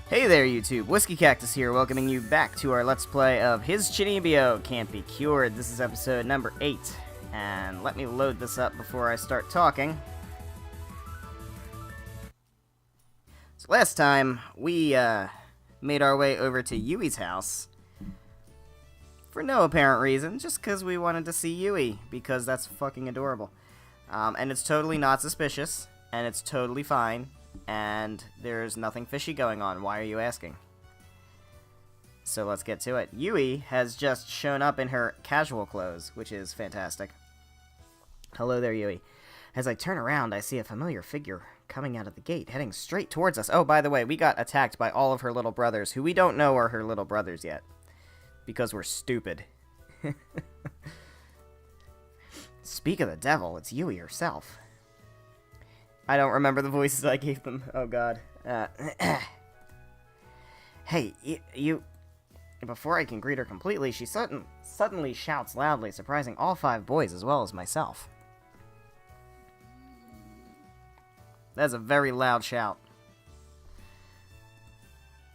Hey there YouTube, WhiskeyCactus here, welcoming you back to our Let's Play of His Chuunibyou Can't Be Cured. This is episode number 8, and let me load this up before I start talking. So last time, we made our way over to YUI'S house, for no apparent reason, just because we wanted to see Yui, because that's fucking adorable. And it's totally not suspicious, and it's totally fine. And there's nothing fishy going on. Why are you asking? So let's get to it. Yui has just shown up in her casual clothes, which is fantastic. Hello there, Yui. As I turn around, I see a familiar figure coming out of the gate, heading straight towards us. Oh, by the way, we got attacked by all of her little brothers, who we don't know are her little brothers yet. Because we're stupid. Speak of the devil, it's Yui herself. I don't remember the voices I gave them. Oh, God. Hey, you... Before I can greet her completely, she suddenly shouts loudly, surprising all 5 boys as well as myself. That's a very loud shout.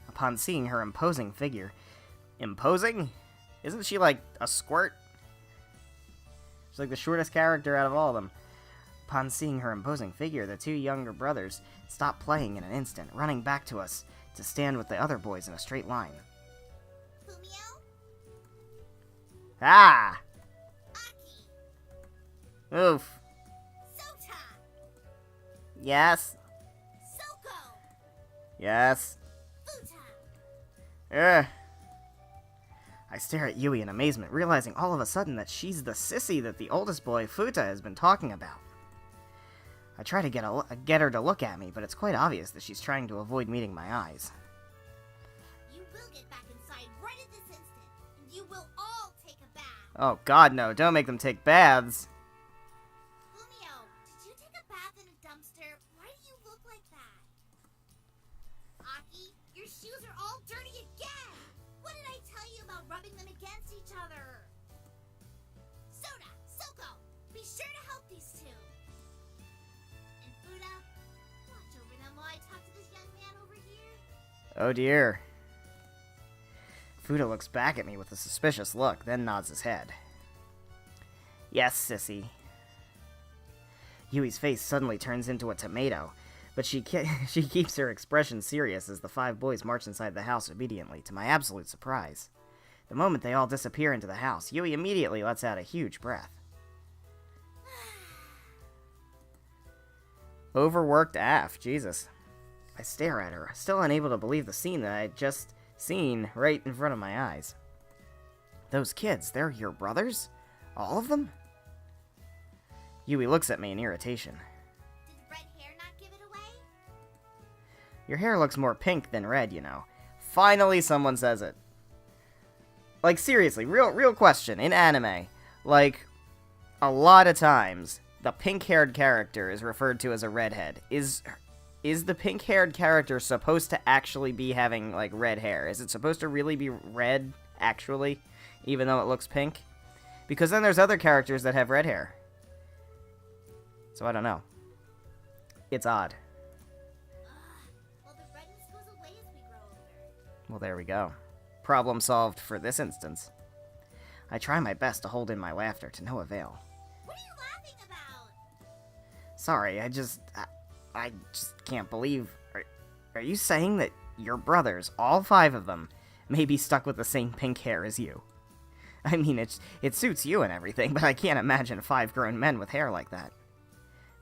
Upon seeing her imposing figure... Imposing? Isn't she like a squirt? She's like the shortest character out of all of them. Upon seeing her imposing figure, the 2 younger brothers stopped playing in an instant, running back to us to stand with the other boys in a straight line. Fumio? Ah! Aki? Oof. Sota? Yes? Soko? Yes? Futa? Ugh. I stare at Yui in amazement, realizing all of a sudden that she's the sissy that the oldest boy, Futa, has been talking about. I try to get her to look at me, but it's quite obvious that she's trying to avoid meeting my eyes. You will get back inside right at this instant, and you will all take a bath. Oh God, no, don't make them take baths. Fumio, did you take a bath in a dumpster? Why do you look like that? Aki, your shoes are all dirty again! What did I tell you about rubbing them against each other? Soda, Soko, be sure to help these 2. And Fuda, watch over them while I talk to this young man over here. Oh dear. Fuda looks back at me with a suspicious look, then nods his head. Yes, sissy. Yui's face suddenly turns into a tomato, but she keeps her expression serious as the 5 boys march inside the house obediently, to my absolute surprise. The moment they all disappear into the house, Yui immediately lets out a huge breath. Overworked AF, Jesus. I stare at her, still unable to believe the scene that I had just seen right in front of my eyes. Those kids, they're your brothers? All of them? Yui looks at me in irritation. Did red hair not give it away? Your hair looks more pink than red, you know. Finally someone says it. Like, seriously, real question. In anime, like, a lot of times, the pink-haired character is referred to as a redhead. Is the pink-haired character supposed to actually be having, like, red hair? Is it supposed to really be red, actually, even though it looks pink? Because then there's other characters that have red hair. So I don't know. It's odd. Well, the redness goes away as we grow older. Well, there we go. Problem solved for this instance. I try my best to hold in my laughter to no avail. What are you laughing about? Sorry, I just can't believe... Are you saying that your brothers, all 5 of them, may be stuck with the same pink hair as you? I mean, it suits you and everything, but I can't imagine 5 grown men with hair like that.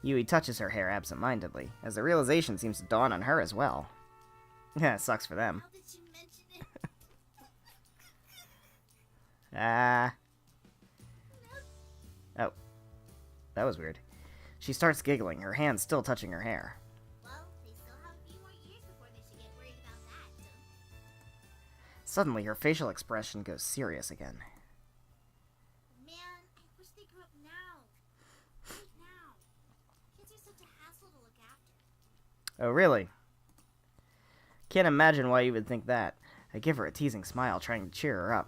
Yui touches her hair absent-mindedly, as the realization seems to dawn on her as well. Yeah, it sucks for them. How did you mention it? Oh. That was weird. She starts giggling, her hand still touching her hair. Well, they still have a few more years before they should get worried about that, don't they? Suddenly, her facial expression goes serious again. Man, I wish they grew up now. Right now. Kids are such a hassle to look after. Oh, really? Can't imagine why you would think that. I give her a teasing smile, trying to cheer her up.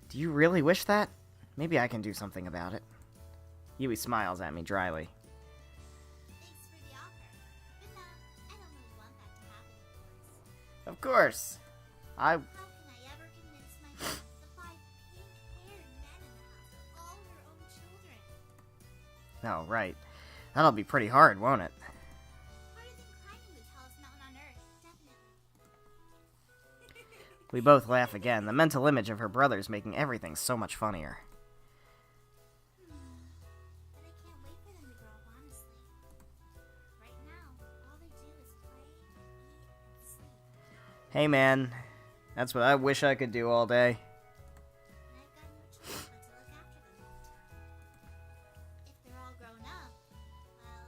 Do you really wish that? Maybe I can do something about it. Yui smiles at me dryly. Thanks for the offer. But I don't really want that to happen, of course. Of course. I... How can I ever convince my mom the 5 pink-haired men in the house are all her own children? Oh, right. That'll be pretty hard, won't it? Harder than climbing the tallest mountain on Earth, definitely. We both laugh again, the mental image of her brothers making everything so much funnier. But I can't wait for them to grow up, honestly. Right now, all they do is play, eat, and sleep. Hey, man. That's what I wish I could do all day. And I've got no choice but to look after them all the time. If they're all grown up, well,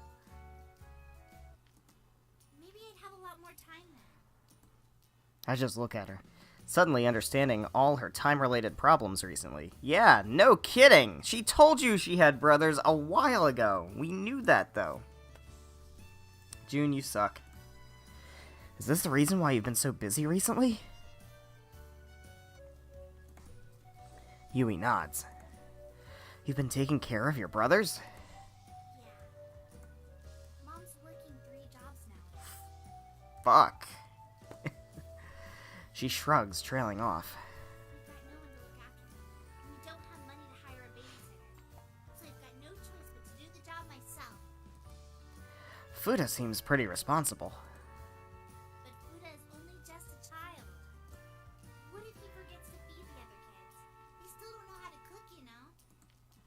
maybe I'd have a lot more time then. I just look at her, suddenly understanding all her time-related problems recently. Yeah, no kidding! She told you she had brothers a while ago. We knew that, though. June, you suck. Is this the reason why you've been so busy recently? Yui nods. You've been taking care of your brothers? Yeah. Mom's working 3 jobs now. Fuck. She shrugs, trailing off. We've got no one to look after them, and we don't have money to hire a babysitter. So I've got no choice but to do the job myself. Fuda seems pretty responsible. But Fuda is only just a child. What if he forgets to feed the other kids? They still don't know how to cook, you know?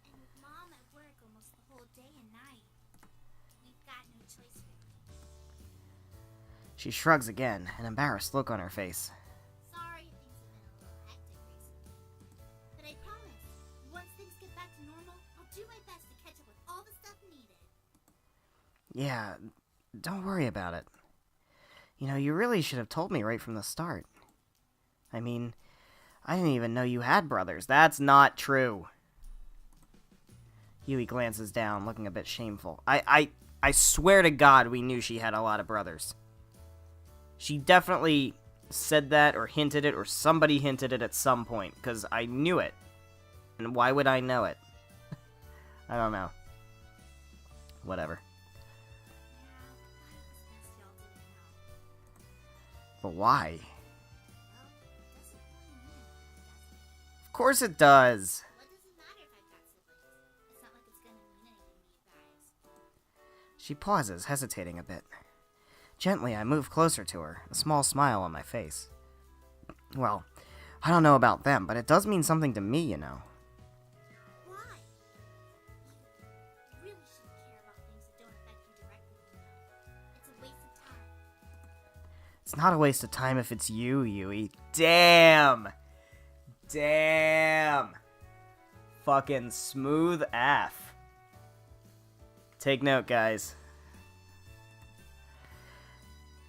And with Mom at work almost the whole day and night, we've got no choice really. She shrugs again, an embarrassed look on her face. Sorry if things have been a little hectic recently. But I promise, once things get back to normal, I'll do my best to catch up with all the stuff needed. Yeah, don't worry about it. You know, you really should have told me right from the start. I mean, I didn't even know you had brothers. That's not true. Yui glances down, looking a bit shameful. I swear to God we knew she had a lot of brothers. She definitely said that or hinted it or somebody hinted it at some point, because I knew it. And why would I know it? I don't know. Whatever. Yeah, I thought it was best y'all didn't know. But why? Well, it doesn't really mean anything, does it? Of course it does. What does it matter if I've got siblings? It's not like it's gonna mean anything to you guys. She pauses, hesitating a bit. Gently, I move closer to her, a small smile on my face. Well, I don't know about them, but it does mean something to me, you know. Why? You really shouldn't care about things that don't affect you directly, you know. It's a waste of time. It's not a waste of time if it's you, Yui. Damn! Damn! Fucking smooth AF. Take note, guys.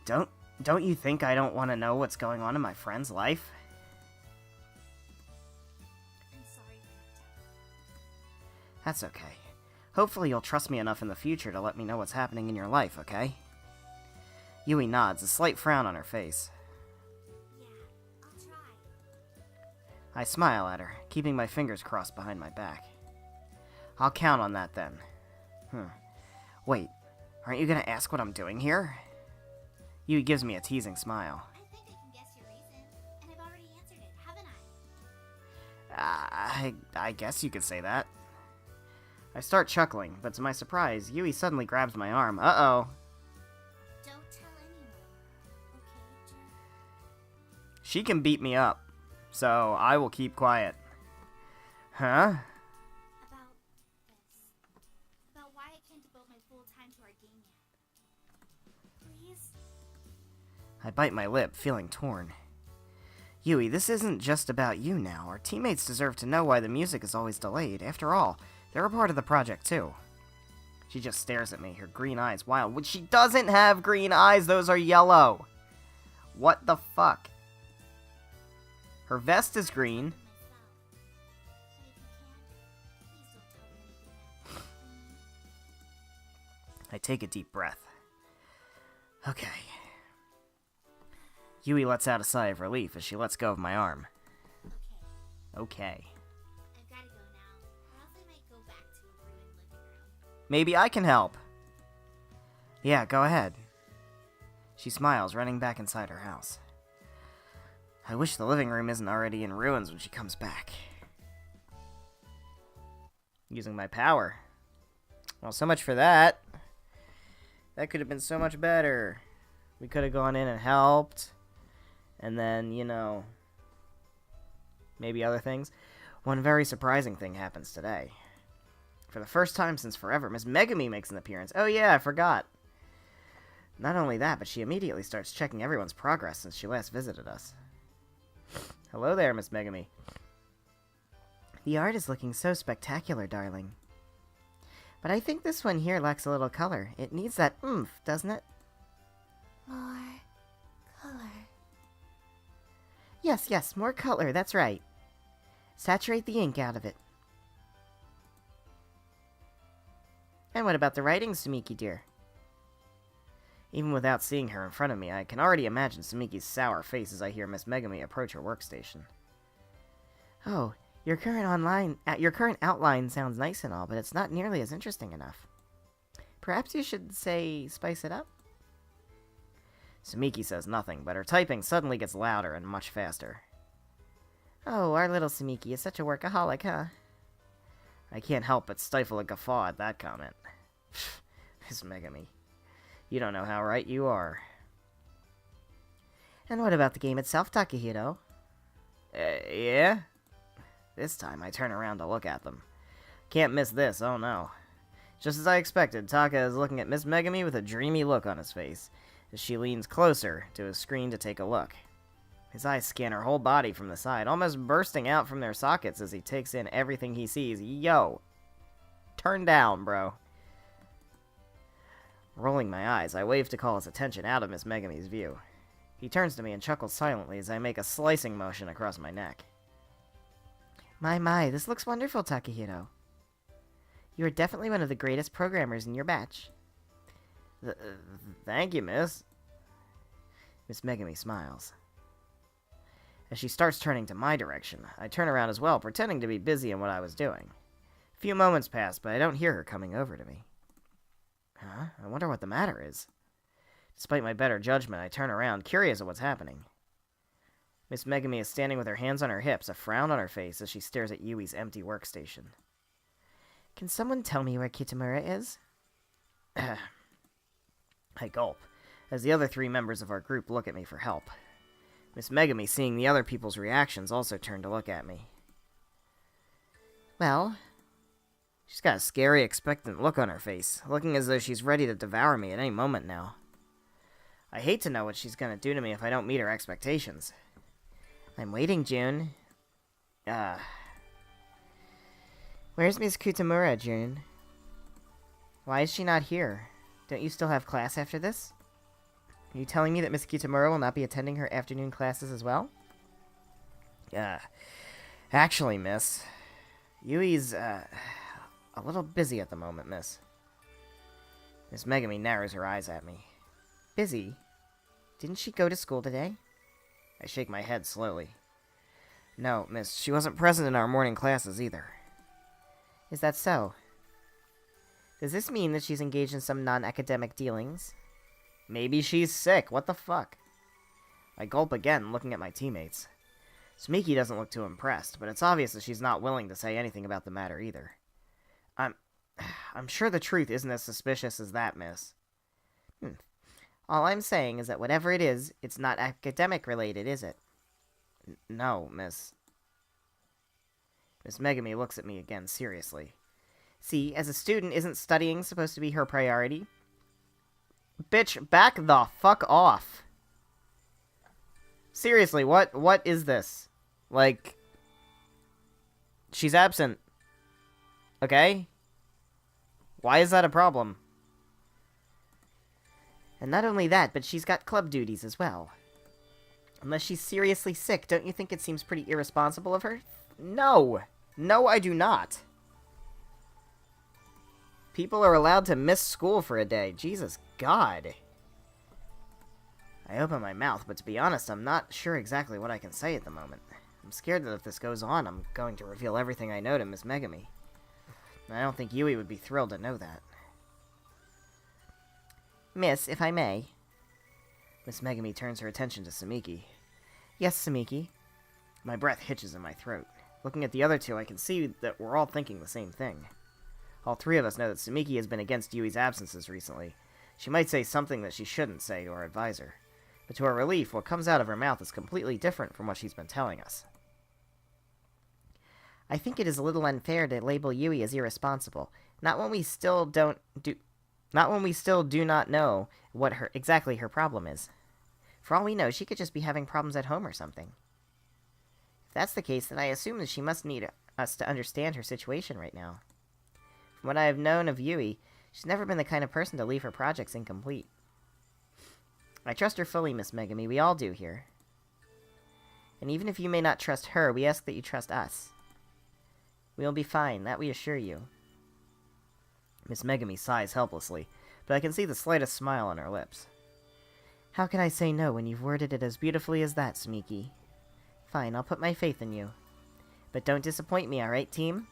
Don't you think I don't want to know what's going on in my friend's life? I'm sorry for not telling. That's okay. Hopefully you'll trust me enough in the future to let me know what's happening in your life, okay? Yui nods, a slight frown on her face. Yeah, I'll try. I smile at her, keeping my fingers crossed behind my back. I'll count on that then. Wait, aren't you gonna ask what I'm doing here? Yui gives me a teasing smile. I think I can guess your reason, and I've already answered it, haven't I? I guess you could say that. I start chuckling, but to my surprise, Yui suddenly grabs my arm. Uh-oh. Don't tell anyone. Okay, Jim? She can beat me up, so I will keep quiet. Huh? About this. About why I can't devote my full time to our game yet. Please? I bite my lip, feeling torn. Yui, this isn't just about you now. Our teammates deserve to know why the music is always delayed. After all, they're a part of the project too. She just stares at me, her green eyes wild. Which she doesn't have green eyes, those are yellow. What the fuck? Her vest is green. I take a deep breath. Okay. Yui lets out a sigh of relief as she lets go of my arm. Okay. I've gotta go now, or else I might go back to a ruined living room. Maybe I can help. Yeah, go ahead. She smiles, running back inside her house. I wish the living room isn't already in ruins when she comes back. Using my power. Well, so much for that. That could have been so much better. We could have gone in and helped. And then, you know, maybe other things. One very surprising thing happens today. For the first time since forever, Miss Megami makes an appearance. Oh yeah, I forgot. Not only that, but she immediately starts checking everyone's progress since she last visited us. Hello there, Miss Megami. The art is looking so spectacular, darling. But I think this one here lacks a little color. It needs that oomph, doesn't it? More color. Yes, yes, more color, that's right. Saturate the ink out of it. And what about the writing, Sumiki dear? Even without seeing her in front of me, I can already imagine Sumiki's sour face as I hear Miss Megami approach her workstation. Oh, your current outline sounds nice and all, but it's not nearly as interesting enough. Perhaps you should, say, spice it up? Sumiki says nothing, but her typing suddenly gets louder and much faster. Oh, our little Sumiki is such a workaholic, huh? I can't help but stifle a guffaw at that comment. Miss Megami, you don't know how right you are. And what about the game itself, Takahiro? Yeah? This time I turn around to look at them. Can't miss this, oh no. Just as I expected, Taka is looking at Miss Megami with a dreamy look on his face, as she leans closer to his screen to take a look. His eyes scan her whole body from the side, almost bursting out from their sockets as he takes in everything he sees. Yo! Turn down, bro. Rolling my eyes, I wave to call his attention out of Miss Megami's view. He turns to me and chuckles silently as I make a slicing motion across my neck. My, this looks wonderful, Takahiro. You are definitely one of the greatest programmers in your batch. Thank you, miss. Miss Megami smiles. As she starts turning to my direction, I turn around as well, pretending to be busy in what I was doing. A few moments pass, but I don't hear her coming over to me. Huh? I wonder what the matter is. Despite my better judgment, I turn around, curious at what's happening. Miss Megami is standing with her hands on her hips, a frown on her face as she stares at YUI'S empty workstation. Can someone tell me where Kitamura is? I gulp, as the other three members of our group look at me for help. Miss Megami, seeing the other people's reactions, also turned to look at me. Well, she's got a scary, expectant look on her face, looking as though she's ready to devour me at any moment now. I hate to know what she's gonna do to me if I don't meet her expectations. I'm waiting, June. Where's Miss Kitamura, June? Why is she not here? Don't you still have class after this? Are you telling me that Miss Kitamura will not be attending her afternoon classes as well? Actually, miss, YUI'S, a little busy at the moment, miss. Miss Megami narrows her eyes at me. Busy? Didn't she go to school today? I shake my head slowly. No, miss, she wasn't present in our morning classes either. Is that so? Does this mean that she's engaged in some non-academic dealings? Maybe she's sick, what the fuck? I gulp again, looking at my teammates. Sumiki doesn't look too impressed, but it's obvious that she's not willing to say anything about the matter either. I'm sure the truth isn't as suspicious as that, miss. All I'm saying is that whatever it is, it's not academic related, is it? No, miss. Miss Megami looks at me again seriously. See, as a student, isn't studying supposed to be her priority? Bitch, back the fuck off. Seriously, what is this? Like, she's absent. Okay? Why is that a problem? And not only that, but she's got club duties as well. Unless she's seriously sick, don't you think it seems pretty irresponsible of her? No! No, I do not. People are allowed to miss school for a day. Jesus God. I open my mouth, but to be honest, I'm not sure exactly what I can say at the moment. I'm scared that if this goes on, I'm going to reveal everything I know to Miss Megami. And I don't think Yui would be thrilled to know that. Miss, if I may. Miss Megami turns her attention to Sumiki. Yes, Sumiki. My breath hitches in my throat. Looking at the other two, I can see that we're all thinking the same thing. All three of us know that Sumiki has been against Yui's absences recently. She might say something that she shouldn't say to our advisor. But to our relief, what comes out of her mouth is completely different from what she's been telling us. I think it is a little unfair to label Yui as irresponsible, not when we still do not know what exactly her problem is. For all we know, she could just be having problems at home or something. If that's the case, then I assume that she must need us to understand her situation right now. From what I have known of Yui, she's never been the kind of person to leave her projects incomplete. I trust her fully, Miss Megami. We all do here. And even if you may not trust her, we ask that you trust us. We will be fine, that we assure you. Miss Megami sighs helplessly, but I can see the slightest smile on her lips. How can I say no when you've worded it as beautifully as that, Sumiki? Fine, I'll put my faith in you. But don't disappoint me, alright, team?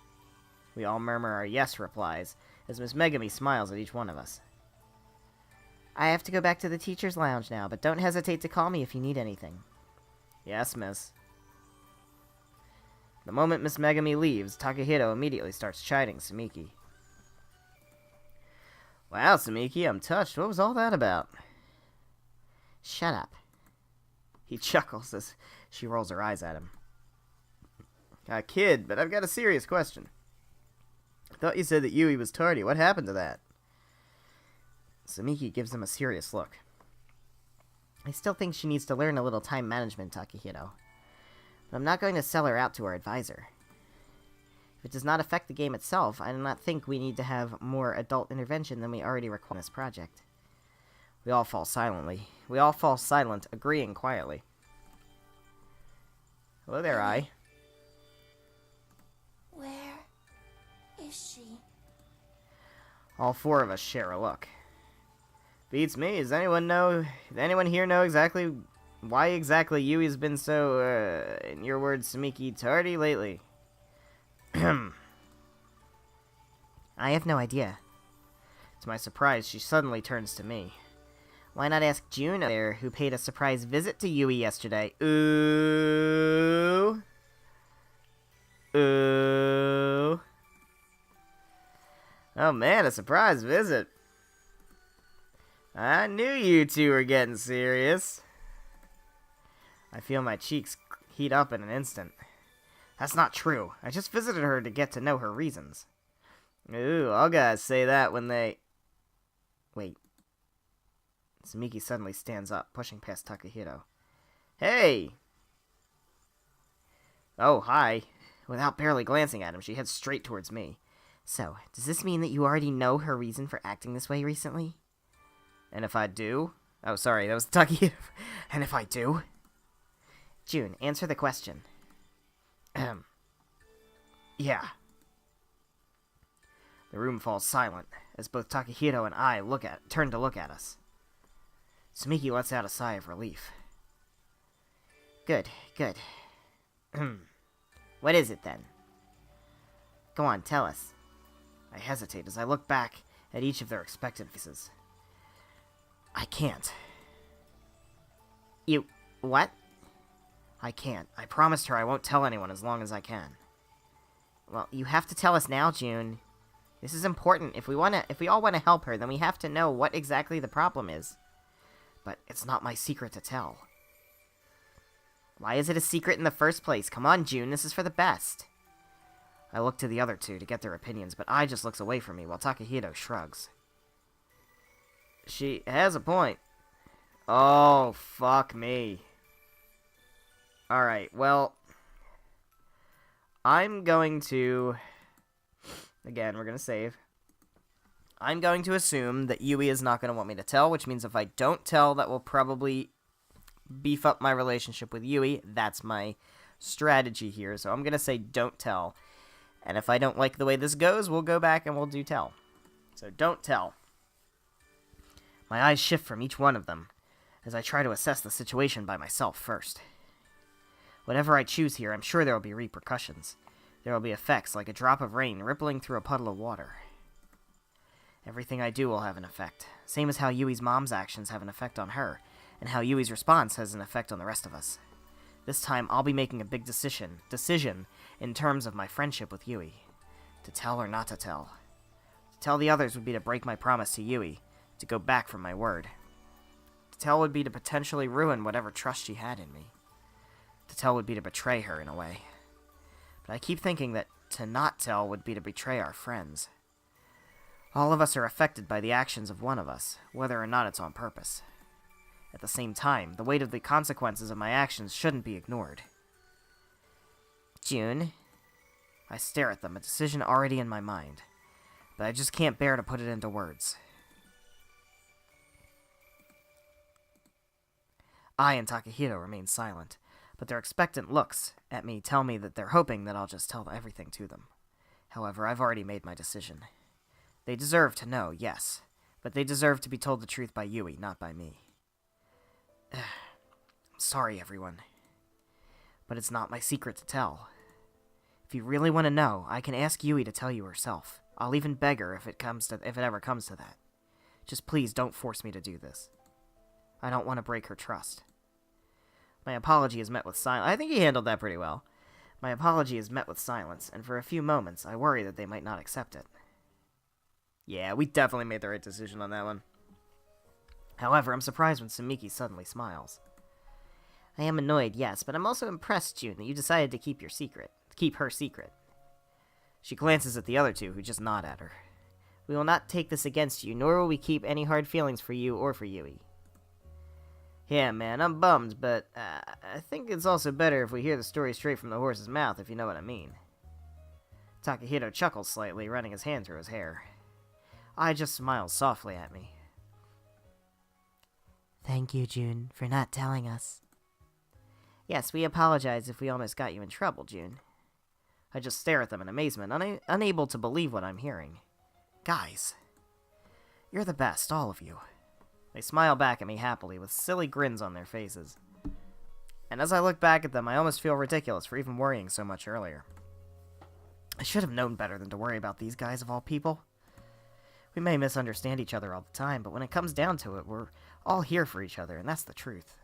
We all murmur our yes replies, as Miss Megami smiles at each one of us. I have to go back to the teacher's lounge now, but don't hesitate to call me if you need anything. Yes, miss. The moment Miss Megami leaves, Takahito immediately starts chiding Sumiki. Wow, Sumiki, I'm touched. What was all that about? Shut up. He chuckles as she rolls her eyes at him. Kid, but I've got a serious question. I thought you said that Yui was tardy. What happened to that? Sumiki gives him a serious look. I still think she needs to learn a little time management, Takahito. But I'm not going to sell her out to our advisor. If it does not affect the game itself, I do not think we need to have more adult intervention than we already require in this project. We all fall silent, agreeing quietly. Hello there, Ai. Where is she? All four of us share a look. Beats me. Does anyone here know exactly why exactly Yui's been so, in your words, Sumiki, tardy lately? I have no idea. To my surprise, she suddenly turns to me. Why not ask June there, who paid a surprise visit to Yui yesterday? Ooh. Ooh. Oh man, a surprise visit. I knew you two were getting serious. I feel my cheeks heat up in an instant. That's not true. I just visited her to get to know her reasons. Ooh, all guys say that when they... Wait. Sumiki suddenly stands up, pushing past Takahito. Hey! Oh, hi. Without barely glancing at him, she heads straight towards me. So, does this mean that you already know her reason for acting this way recently? And if I do? Oh, sorry, that was Takahito. And if I do? June, answer the question. Yeah. The room falls silent, as both Takahito and I turn to look at us. Sumiki lets out a sigh of relief. Good. What is it, then? Go on, tell us. I hesitate as I look back at each of their expectant faces. I can't. You... what? I can't. I promised her I won't tell anyone as long as I can. Well, you have to tell us now, June. This is important. If we all want to help her, then we have to know what exactly the problem is. But it's not my secret to tell. Why is it a secret in the first place? Come on, June, this is for the best. I look to the other two to get their opinions, but Ai just looks away from me while Takahito shrugs. She has a point. Oh, fuck me. Alright, well... I'm going to... Again, we're going to save. I'm going to assume that Yui is not going to want me to tell, which means if I don't tell, that will probably beef up my relationship with Yui. That's my strategy here, so I'm going to say don't tell. And if I don't like the way this goes, we'll go back and we'll do tell. So don't tell. My eyes shift from each one of them, as I try to assess the situation by myself first. Whatever I choose here, I'm sure there will be repercussions. There will be effects like a drop of rain rippling through a puddle of water. Everything I do will have an effect, same as how Yui's mom's actions have an effect on her, and how Yui's response has an effect on the rest of us. This time, I'll be making a big decision in terms of my friendship with Yui. To tell or not to tell. To tell the others would be to break my promise to Yui, to go back from my word. To tell would be to potentially ruin whatever trust she had in me. To tell would be to betray her in a way. But I keep thinking that to not tell would be to betray our friends. All of us are affected by the actions of one of us, whether or not it's on purpose. At the same time, the weight of the consequences of my actions shouldn't be ignored. June. I stare at them, a decision already in my mind. But I just can't bear to put it into words. I and Takahito remain silent, but their expectant looks at me tell me that they're hoping that I'll just tell everything to them. However, I've already made my decision. They deserve to know, yes, but they deserve to be told the truth by Yui, not by me. I'm sorry, everyone, but it's not my secret to tell. If you really want to know, I can ask Yui to tell you herself. I'll even beg her if it ever comes to that. Just please don't force me to do this. I don't want to break her trust. My apology is met with silence. I think he handled that pretty well. My apology is met with silence, and for a few moments, I worry that they might not accept it. Yeah, we definitely made the right decision on that one. However, I'm surprised when Sumiki suddenly smiles. I am annoyed, yes, but I'm also impressed, June, that you decided to keep her secret. She glances at the other two, who just nod at her. We will not take this against you, nor will we keep any hard feelings for you or for Yui. Yeah, man, I'm bummed, but I think it's also better if we hear the story straight from the horse's mouth, if you know what I mean. Takahito chuckles slightly, running his hand through his hair. Ai just smiles softly at me. Thank you, June, for not telling us. Yes, we apologize if we almost got you in trouble, June. I just stare at them in amazement, unable to believe what I'm hearing. Guys, you're the best, all of you. They smile back at me happily, with silly grins on their faces. And as I look back at them, I almost feel ridiculous for even worrying so much earlier. I should have known better than to worry about these guys of all people. We may misunderstand each other all the time, but when it comes down to it, we're all here for each other, and that's the truth.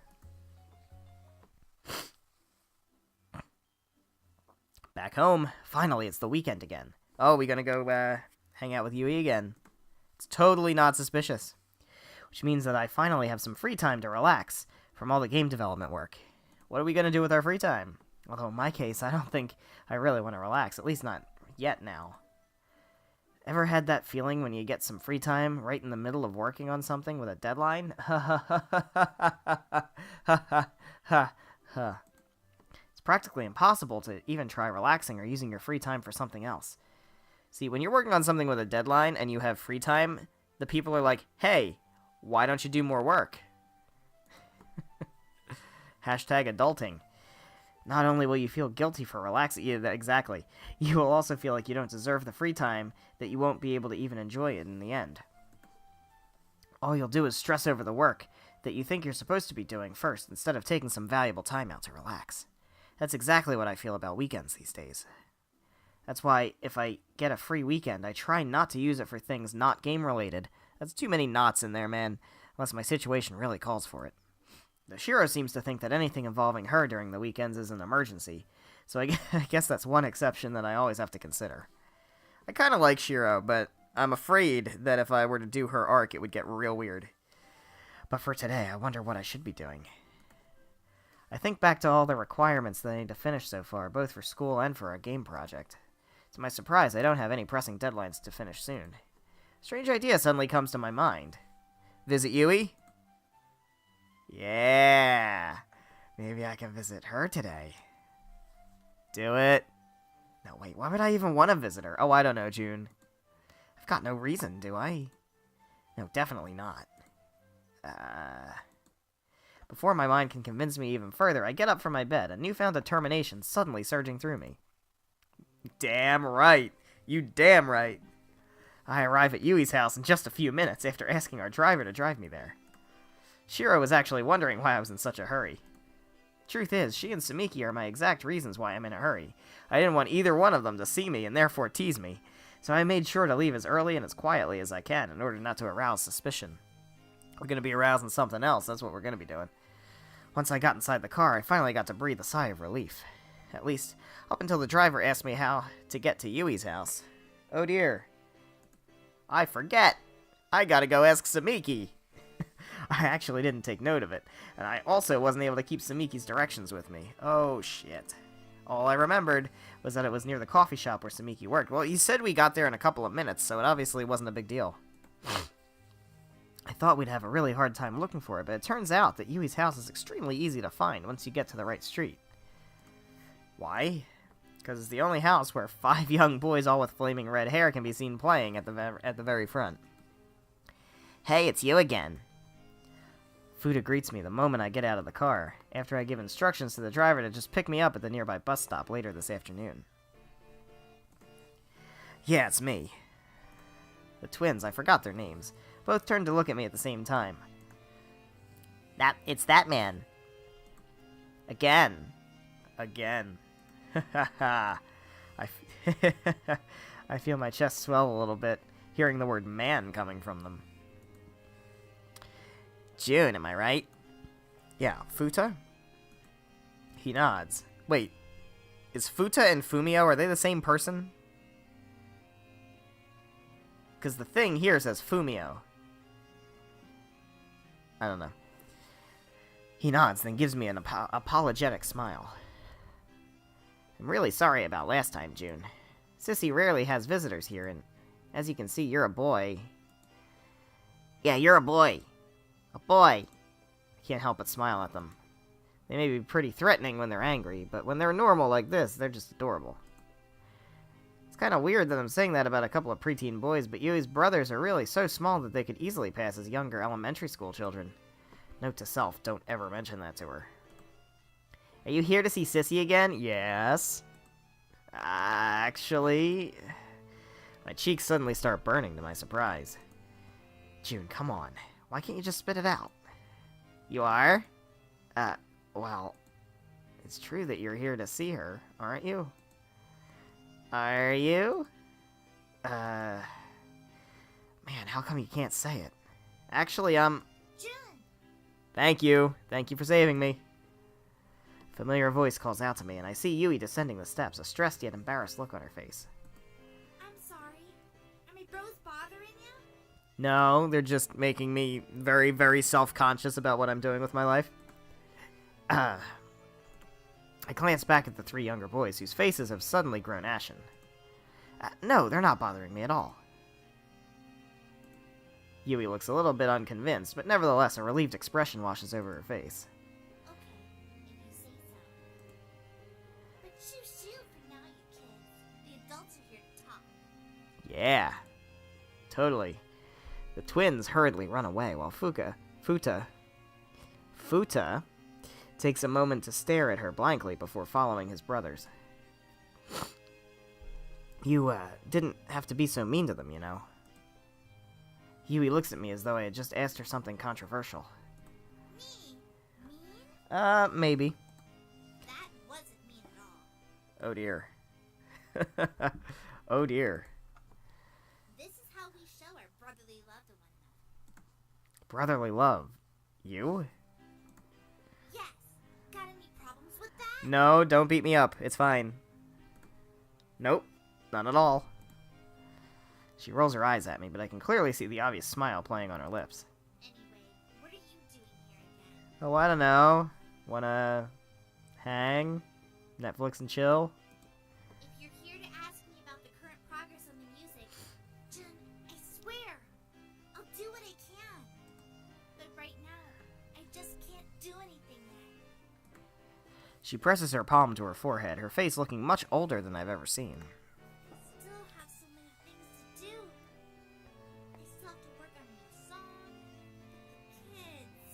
Back home, finally, it's the weekend again. Oh, we gonna go, hang out with Yui again. It's totally not suspicious. Which means that I finally have some free time to relax from all the game development work. What are we gonna do with our free time? Although in my case, I don't think I really want to relax, at least not yet now. Ever had that feeling when you get some free time right in the middle of working on something with a deadline? It's practically impossible to even try relaxing or using your free time for something else. See, when you're working on something with a deadline and you have free time, the people are like, hey, why don't you do more work? Hashtag adulting. Not only will you feel guilty for relaxing, yeah, exactly, you will also feel like you don't deserve the free time, that you won't be able to even enjoy it in the end. All you'll do is stress over the work that you think you're supposed to be doing first, instead of taking some valuable time out to relax. That's exactly what I feel about weekends these days. That's why, if I get a free weekend, I try not to use it for things not game-related. That's too many knots in there, man, unless my situation really calls for it. The Shiro seems to think that anything involving her during the weekends is an emergency, so I guess that's one exception that I always have to consider. I kind of like Shiro, but I'm afraid that if I were to do her arc, it would get real weird. But for today, I wonder what I should be doing. I think back to all the requirements that I need to finish so far, both for school and for a game project. To my surprise, I don't have any pressing deadlines to finish soon. A strange idea suddenly comes to my mind. Visit Yui? Yeah! Maybe I can visit her today. Do it. No, wait, why would I even want to visit her? Oh, I don't know, June. I've got no reason, do I? No, definitely not. Before my mind can convince me even further, I get up from my bed, a newfound determination suddenly surging through me. Damn right. You damn right. I arrive at Yui's house in just a few minutes after asking our driver to drive me there. Shiro was actually wondering why I was in such a hurry. Truth is, she and Sumiki are my exact reasons why I'm in a hurry. I didn't want either one of them to see me and therefore tease me, so I made sure to leave as early and as quietly as I can in order not to arouse suspicion. We're going to be arousing something else, that's what we're going to be doing. Once I got inside the car, I finally got to breathe a sigh of relief. At least, up until the driver asked me how to get to Yui's house. Oh dear. I forget. I gotta go ask Samiki. I actually didn't take note of it, and I also wasn't able to keep Samiki's directions with me. Oh shit. All I remembered was that it was near the coffee shop where Samiki worked. Well, you said we got there in a couple of minutes, so it obviously wasn't a big deal. I thought we'd have a really hard time looking for it, but it turns out that Yui's house is extremely easy to find once you get to the right street. Why? Because it's the only house where 5 young boys all with flaming red hair can be seen playing at the very front. Hey, it's you again. Futa greets me the moment I get out of the car, after I give instructions to the driver to just pick me up at the nearby bus stop later this afternoon. Yeah, it's me. The twins, I forgot their names, both turned to look at me at the same time. It's that man. Again. I feel my chest swell a little bit, hearing the word man coming from them. June, am I right? Yeah, Futa? He nods. Wait, is Futa and Fumio, are they the same person? Because the thing here says Fumio. I don't know. He nods, then gives me an apologetic smile. I'm really sorry about last time, June. Sissy rarely has visitors here, and as you can see, you're a boy. Yeah, you're a boy. A boy. I can't help but smile at them. They may be pretty threatening when they're angry, but when they're normal like this, they're just adorable. It's kind of weird that I'm saying that about a couple of preteen boys, but Yui's brothers are really so small that they could easily pass as younger elementary school children. Note to self, don't ever mention that to her. Are you here to see Sissy again? Yes. Actually... My cheeks suddenly start burning to my surprise. June, come on. Why can't you just spit it out? You are? Well... It's true that you're here to see her, aren't you? Are you? Man, how come you can't say it? Actually, June! Thank you. Thank you for saving me. A familiar voice calls out to me, and I see Yui descending the steps, a stressed yet embarrassed look on her face. I'm sorry. Are my bros bothering you? No, they're just making me very, very self-conscious about what I'm doing with my life. I glance back at the 3 younger boys, whose faces have suddenly grown ashen. No, they're not bothering me at all. Yui looks a little bit unconvinced, but nevertheless a relieved expression washes over her face. Okay, if you say so. But shoo-shoo for now, you kids. The adults are here to talk. Yeah, totally. The twins hurriedly run away, while Futa takes a moment to stare at her blankly before following his brothers. You, didn't have to be so mean to them, you know. Yui looks at me as though I had just asked her something controversial. Me? Mean? Maybe. That wasn't mean at all. Oh dear. Oh dear. This is how we show our brotherly love to one another. Brotherly love. You? Yes. Got any problems with that? No, don't beat me up. It's fine. Nope. None at all. She rolls her eyes at me, but I can clearly see the obvious smile playing on her lips. Anyway, what are you doing here again? Oh, I don't know. Wanna hang? Netflix and chill? If you're here to ask me about the current progress on the music, Jun, I swear, I'll do what I can. But right now, I just can't do anything yet. She presses her palm to her forehead, her face looking much older than I've ever seen. I still have so many things to do. I still have to work on a new song, with the kids.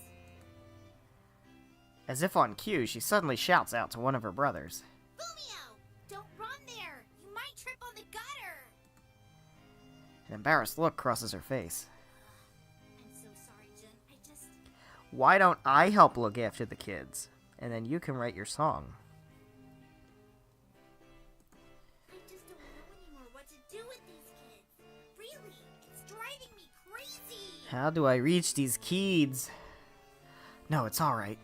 As if on cue, she suddenly shouts out to one of her brothers. Fumio! Don't run there! You might trip on the gutter! An embarrassed look crosses her face. I'm so sorry, Jun. I just... Why don't I help look after the kids? And then you can write your song. I just don't know anymore what to do with these kids. Really, it's driving me crazy. How do I reach these kids? No, it's alright.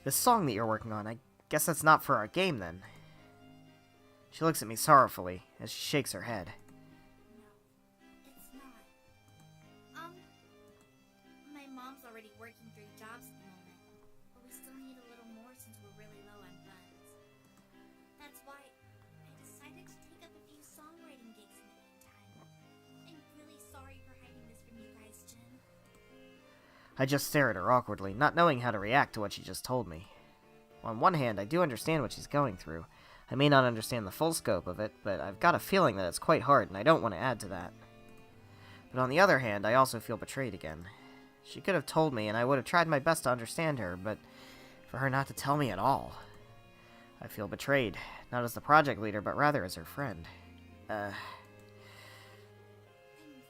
This song that you're working on, I guess that's not for our game, then. She looks at me sorrowfully as she shakes her head. No, it's not. My mom's already working 3 jobs at the moment, but we still need a little more since we're really low on funds. That's why I decided to take up a few songwriting gigs in the meantime. I'm really sorry for hiding this from you guys, Jin. I just stare at her awkwardly, not knowing how to react to what she just told me. On one hand, I do understand what she's going through. I may not understand the full scope of it, but I've got a feeling that it's quite hard, and I don't want to add to that. But on the other hand, I also feel betrayed again. She could have told me, and I would have tried my best to understand her, but for her not to tell me at all. I feel betrayed, not as the project leader, but rather as her friend. I'm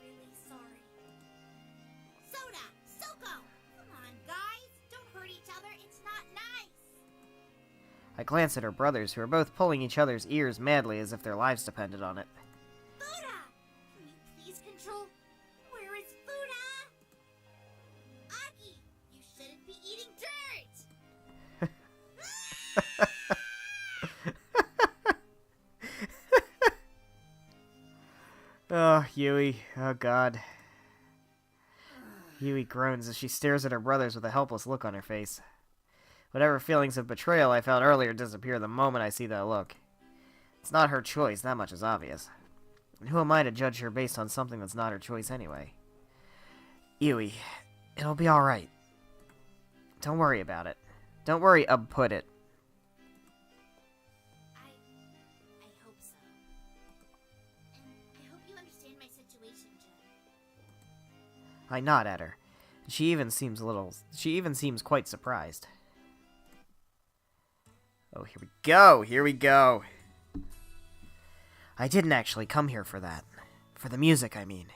really sorry. Soda! Soko! Come on, guys! Don't hurt each other, it's not nice! I glance at her brothers, who are both pulling each other's ears madly as if their lives depended on it. Buddha! Can you please control? Where is Buddha? Aki, you shouldn't be eating dirt! Oh, Yui. Oh, God. Yui groans as she stares at her brothers with a helpless look on her face. Whatever feelings of betrayal I felt earlier disappear the moment I see that look. It's not her choice, that much is obvious. And who am I to judge her based on something that's not her choice anyway? Yui, it'll be alright. Don't worry about it. Don't worry, put it. I hope so. And I hope you understand my situation, Jen. I nod at her. She even seems quite surprised. Oh, here we go! Here we go! I didn't actually come here for that. For the music, I mean.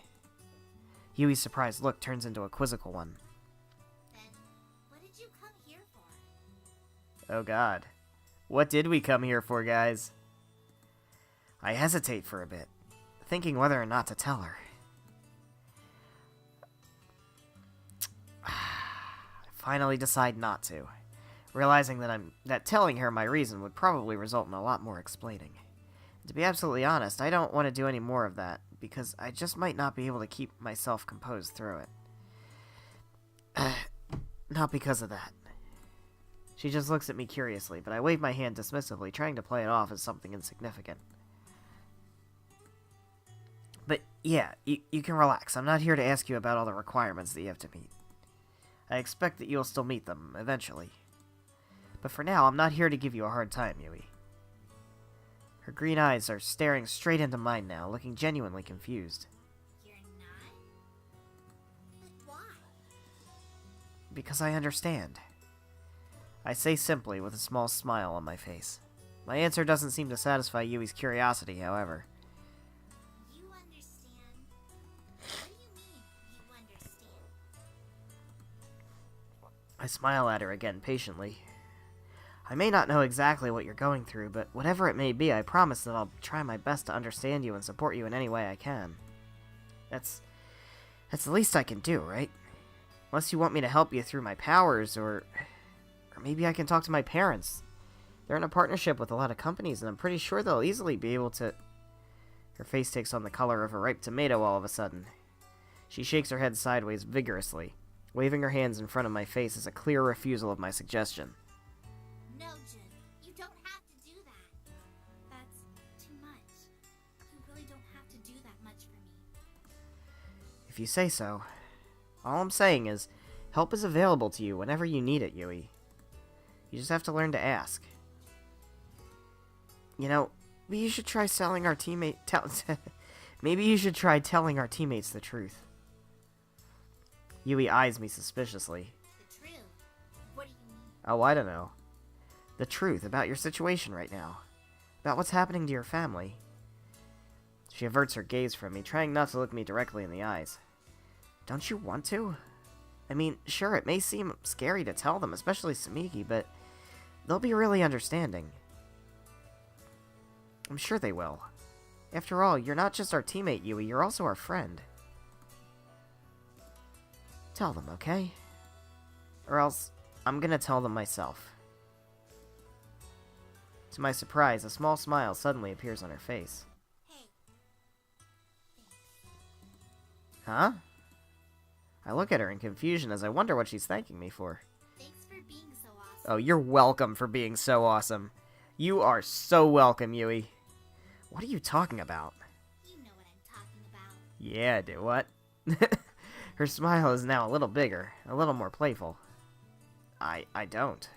Yui's surprised look turns into a quizzical one. Then, what did you come here for? Oh, God. What did we come here for, guys? I hesitate for a bit, thinking whether or not to tell her. I finally decide not to, realizing that telling her my reason would probably result in a lot more explaining. And to be absolutely honest, I don't want to do any more of that, because I just might not be able to keep myself composed through it. Not because of that. She just looks at me curiously, but I wave my hand dismissively, trying to play it off as something insignificant. But yeah, you can relax. I'm not here to ask you about all the requirements that you have to meet. I expect that you'll still meet them, eventually. But for now, I'm not here to give you a hard time, Yui. Her green eyes are staring straight into mine now, looking genuinely confused. You're not? But why? Because I understand. I say simply with a small smile on my face. My answer doesn't seem to satisfy Yui's curiosity, however. You understand? What do you mean, you understand? I smile at her again patiently. I may not know exactly what you're going through, but whatever it may be, I promise that I'll try my best to understand you and support you in any way I can. That's the least I can do, right? Unless you want me to help you through my powers, or maybe I can talk to my parents. They're in a partnership with a lot of companies, and I'm pretty sure they'll easily be able to... Her face takes on the color of a ripe tomato all of a sudden. She shakes her head sideways vigorously, waving her hands in front of my face as a clear refusal of my suggestion. No, Jin, you don't have to do that. That's too much. You really don't have to do that much for me. If you say so. All I'm saying is, help is available to you whenever you need it, Yui. You just have to learn to ask. You know, maybe you should try selling our maybe you should try telling our teammates the truth. Yui eyes me suspiciously. The truth? What do you mean? Oh, I don't know. The truth about your situation right now. About what's happening to your family. She averts her gaze from me, trying not to look me directly in the eyes. Don't you want to? I mean, sure, it may seem scary to tell them, especially Samiki, but they'll be really understanding. I'm sure they will. After all, you're not just our teammate, Yui, you're also our friend. Tell them, okay? Or else, I'm gonna tell them myself. To my surprise, a small smile suddenly appears on her face. Hey. Huh? I look at her in confusion as I wonder what she's thanking me for. Thanks for being so awesome. Oh, you're welcome for being so awesome. You are so welcome, Yui. What are you talking about? You know what I'm talking about. Yeah, I do. What? Her smile is now a little bigger, a little more playful. I don't.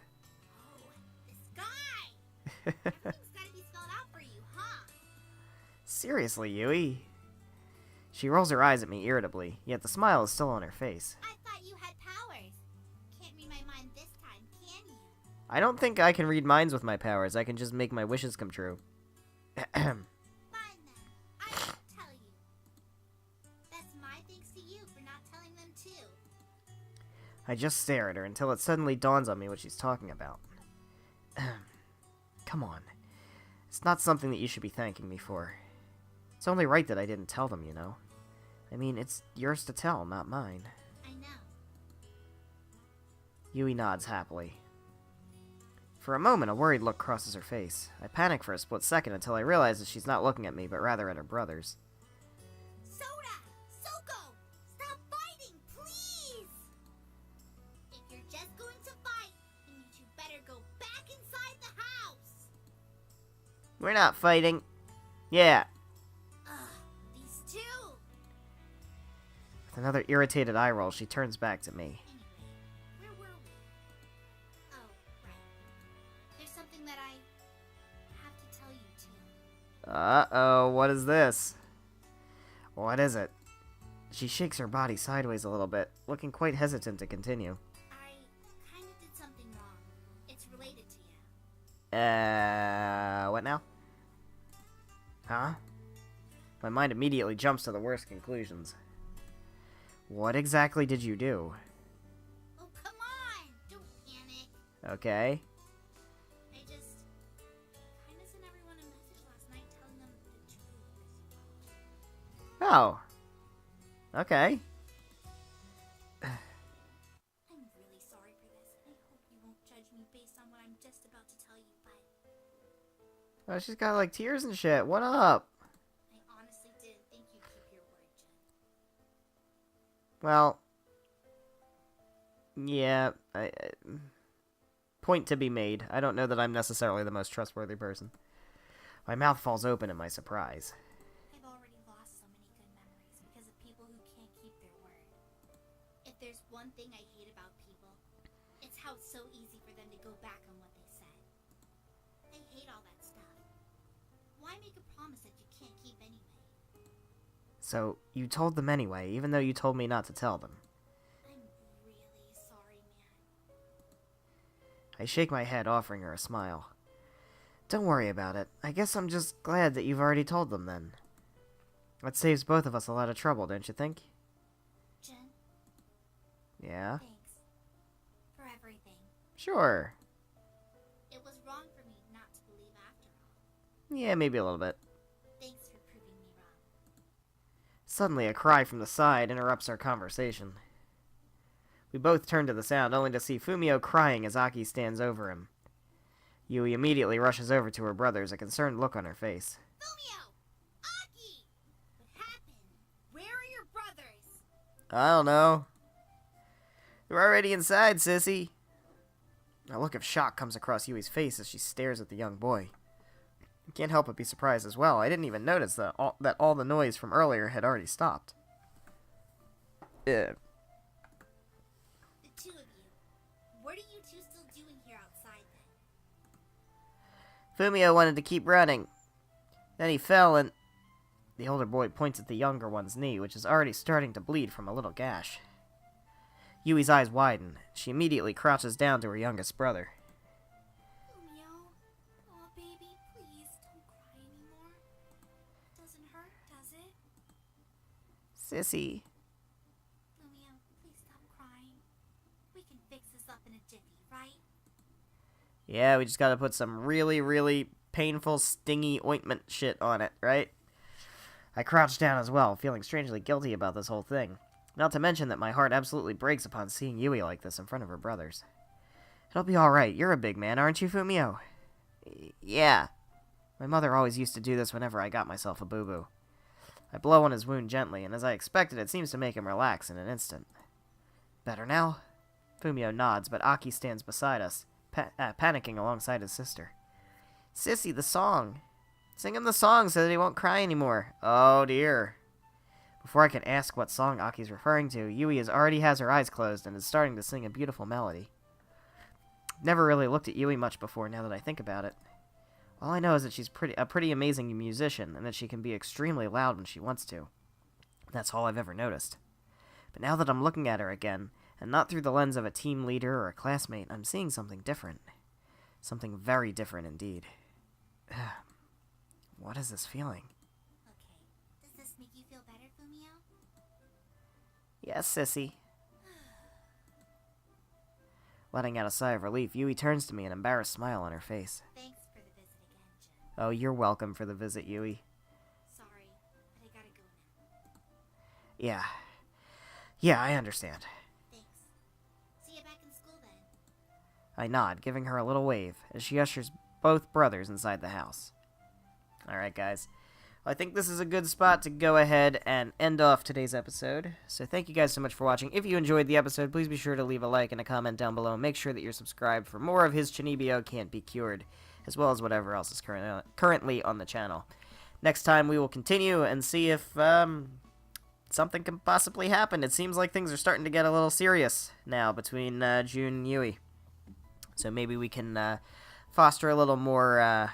Oh, this guy! Everything's gotta be spelled out for you, huh? Seriously, Yui? She rolls her eyes at me irritably, yet the smile is still on her face. I thought you had powers. Can't read my mind this time, can you? I don't think I can read minds with my powers. I can just make my wishes come true. Fine then. I won't tell you. That's my thanks to you for not telling them too. I just stare at her until it suddenly dawns on me what she's talking about. Come on. It's not something that you should be thanking me for. It's only right that I didn't tell them, you know. I mean, it's yours to tell, not mine. I know. Yui nods happily. For a moment, a worried look crosses her face. I panic for a split second until I realize that she's not looking at me, but rather at her brothers. Soda! Soko! Stop fighting, please! If you're just going to fight, then you two better go back inside the house! We're not fighting. Yeah. Ugh, these two! With another irritated eye roll, she turns back to me. Anyway, where were we? Oh, right. There's something that I have to tell you too. Uh-oh, what is this? What is it? She shakes her body sideways a little bit, looking quite hesitant to continue. I kind of did something wrong. It's related to you. What now? Huh? My mind immediately jumps to the worst conclusions. What exactly did you do? Oh, come on! Don't panic. Okay. I just kind of sent everyone a message last night telling them the truth. Oh. Okay. I'm really sorry for this. I hope you won't judge me based on what I'm just about to tell you, but Oh, she's got like tears and shit. What up? I honestly didn't think you'd keep your word, Jen. Well. Yeah. Point to be made. I don't know that I'm necessarily the most trustworthy person. My mouth falls open in my surprise. I've already lost so many good memories because of people who can't keep their word. If there's one thing I hate about people, it's how it's so easy for them to go back on what they said. I hate all that stuff. Why make a promise that you can't keep anyway? So, you told them anyway, even though you told me not to tell them. I'm really sorry, man. I shake my head, offering her a smile. Don't worry about it. I guess I'm just glad that you've already told them then. That saves both of us a lot of trouble, don't you think? Jen, Yeah? thanks for everything. Sure. It was wrong for me not to believe after all. Yeah, maybe a little bit. Thanks for proving me wrong. Suddenly, a cry from the side interrupts our conversation. We both turn to the sound, only to see Fumio crying as Aki stands over him. Yui immediately rushes over to her brothers, a concerned look on her face. Fumio! Aki! What happened? Where are your brothers? I don't know. They're already inside, sissy. A look of shock comes across Yui's face as she stares at the young boy. I can't help but be surprised as well. I didn't even notice that all the noise from earlier had already stopped. The two of you. What are you two still doing here outside then? Fumio wanted to keep running. Then he fell and... The older boy points at the younger one's knee, which is already starting to bleed from a little gash. Yui's eyes widen. She immediately crouches down to her youngest brother. Fumio? Oh, baby, please don't cry anymore. Doesn't hurt, does it? Sissy. Fumio, please stop crying. We can fix this up in a jiffy, right? Yeah, we just gotta put some really, really painful, stingy ointment shit on it, right? I crouch down as well, feeling strangely guilty about this whole thing. Not to mention that my heart absolutely breaks upon seeing Yui like this in front of her brothers. It'll be alright, you're a big man, aren't you, Fumio? Yeah. My mother always used to do this whenever I got myself a boo-boo. I blow on his wound gently, and as I expected, it seems to make him relax in an instant. Better now? Fumio nods, but Aki stands beside us, panicking alongside his sister. Sissy, the song! Sing him the song so that he won't cry anymore. Oh dear. Before I can ask what song Aki's referring to, Yui already has her eyes closed and is starting to sing a beautiful melody. Never really looked at Yui much before now that I think about it. All I know is that she's a pretty amazing musician, and that she can be extremely loud when she wants to. That's all I've ever noticed. But now that I'm looking at her again, and not through the lens of a team leader or a classmate, I'm seeing something different. Something very different indeed. What is this feeling? Okay. Does this make you feel better, Fumio? Yes, Sissy. Letting out a sigh of relief, Yui turns to me, an embarrassed smile on her face. Thanks for the visit again, Jin. Oh, you're welcome for the visit, Yui. Sorry, but I gotta go now. Yeah. Yeah, I understand. Thanks. See you back in school then. I nod, giving her a little wave, as she ushers both brothers inside the house. Alright, guys. I think this is a good spot to go ahead and end off today's episode. So thank you guys so much for watching. If you enjoyed the episode, please be sure to leave a like and a comment down below. Make sure that you're subscribed for more of his Chuunibyou Can't Be Cured, as well as whatever else is currently on the channel. Next time, we will continue and see if something can possibly happen. It seems like things are starting to get a little serious now between June and Yui. So maybe we can foster a little more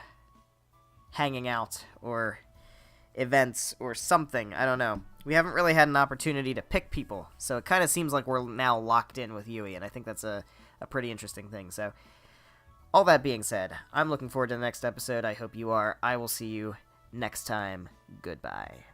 hanging out or events or something. I don't know. We haven't really had an opportunity to pick people, so it kind of seems like we're now locked in with Yui, and I think that's a pretty interesting thing. So, all that being said, I'm looking forward to the next episode. I hope you are. I will see you next time. Goodbye.